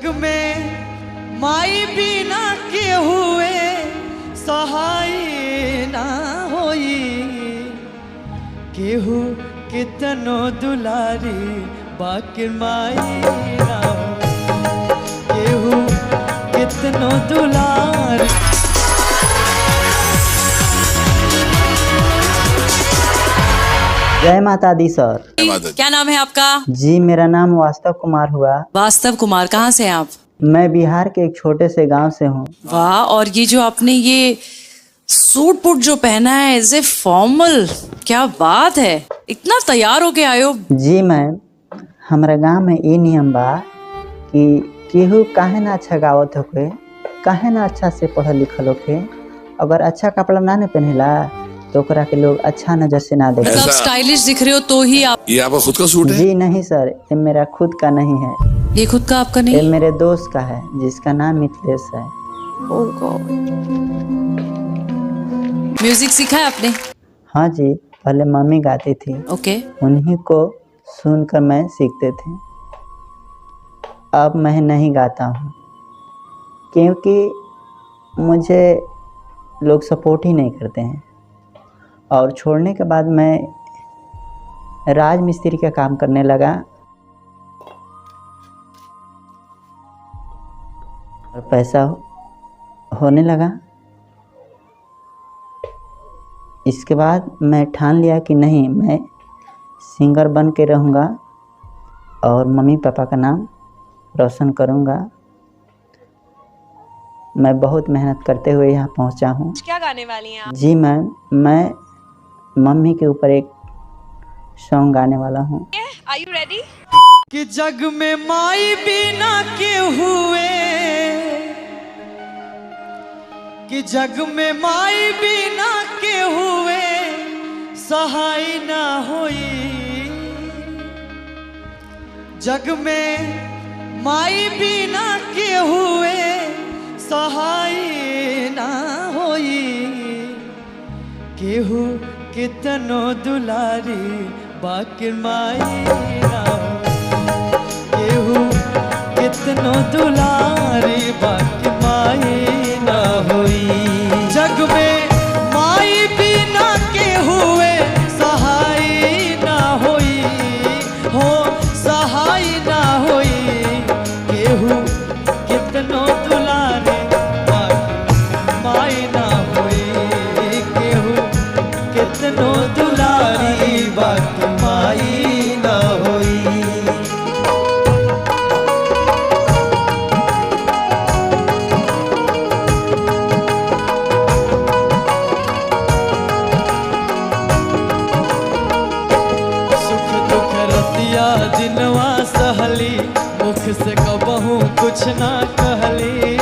जग में माई बिना के हुए सहाय ना होई, केहू कितनो दुलारी बाकी माई ना होई, केहू कितनो दुलारी। जय माता दी सर। क्या नाम है आपका? जी मेरा नाम वास्तव कुमार हुआ। वास्तव कुमार, कहाँ से हैं आप? मैं बिहार के एक छोटे से गांव से हूँ। वाह, और ये जो आपने ये सूट बूट जो पहना है एज ए फॉर्मल, क्या बात है, इतना तैयार होके आए हो। जी मैम, हमारे गांव में ये नियम बा कि केहू काहे ना अच्छा गावत होके, काहे ना अच्छा से पढ़ल लिखल होके, अगर अच्छा कपड़ा ना ने पहनेला तो ओकरा के लोग अच्छा नजर से ना देखे। मतलब स्टाइलिश दिख रहे हो तो ही आप। ये आपका खुद का सूट है? जी नहीं सर, ये मेरा खुद का नहीं है। ये खुद का आपका नहीं? ये मेरे दोस्त का है जिसका नाम मिथिलेश है। ओह गॉड। म्यूजिक सीखा है आपने? हाँ जी, पहले मम्मी गाती थी, ओके। उन्हीं को सुनकर मैं सीखते थे। अब मैं नहीं गाता हूँ क्योंकि मुझे लोग सपोर्ट ही नहीं करते हैं, और छोड़ने के बाद मैं राज मिस्त्री का काम करने लगा और पैसा होने लगा। इसके बाद मैं ठान लिया कि नहीं, मैं सिंगर बन के रहूँगा और मम्मी पापा का नाम रोशन करूँगा। मैं बहुत मेहनत करते हुए यहाँ पहुँचा हूँ। क्या गाने वाली हैं आप? जी मैम, मैं मम्मी के ऊपर एक सॉन्ग गाने वाला हूँ। Are you ready? कि जग में माई बिना के हुए, कि जग में माई बिना के हुए सहाय ना होई, जग में माई बिना के हुए सहाय ना होई, केहू कितनो दुलारी बाकी माई ना होई, केहू कितनो दुलारी बाकी माई ना होई, जग में माई बिना के हुए सहाय ना होई, हो सहाय ना होई, केहू कितनो दुलारी बाकी माई ना होई, केहू कितनो दुलारी बाकी माई ना होई। सुख दुख रतिया दिनवा सहली, मुख से कबहू कुछ ना कहली,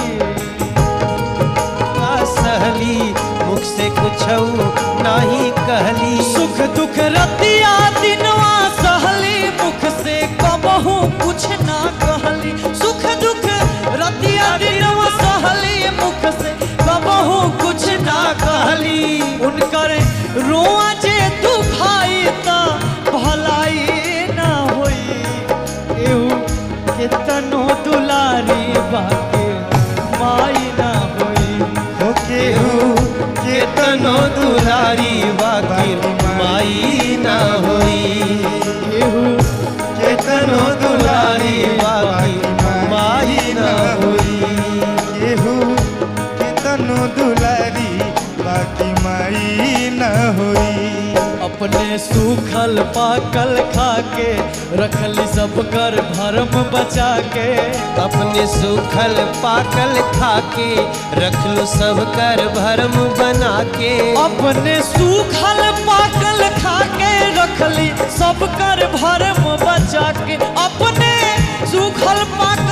सहली मुख से कुछ नहीं कहली। सुख दुख रतिया दिनवा सहली, मुख से कबहू कुछ ना कहली, सुख दुख रतिया दिनवा सहली, मुख से कबहू कुछ ना कहली, उनकर रोआ जे दुखाई ता भलाई ना होई, केहू कितनो दुलारी बाकी माई ना होई, केहू केतनो दुलारी बाकी माई ना होई, केहू केतनो दुलारी बाकी माई ना होई, केहू केतनो दुलारी बाकी माई ना होई। अपने सूखल पाकल खाके रखली सब कर भरम बचा के, अपने सूखल पाकल खाके रख लो सब कर भरम बना के, अपने सूखल पाकल खाके रखली सब कर भरम बचा के, अपने सूखल पाकल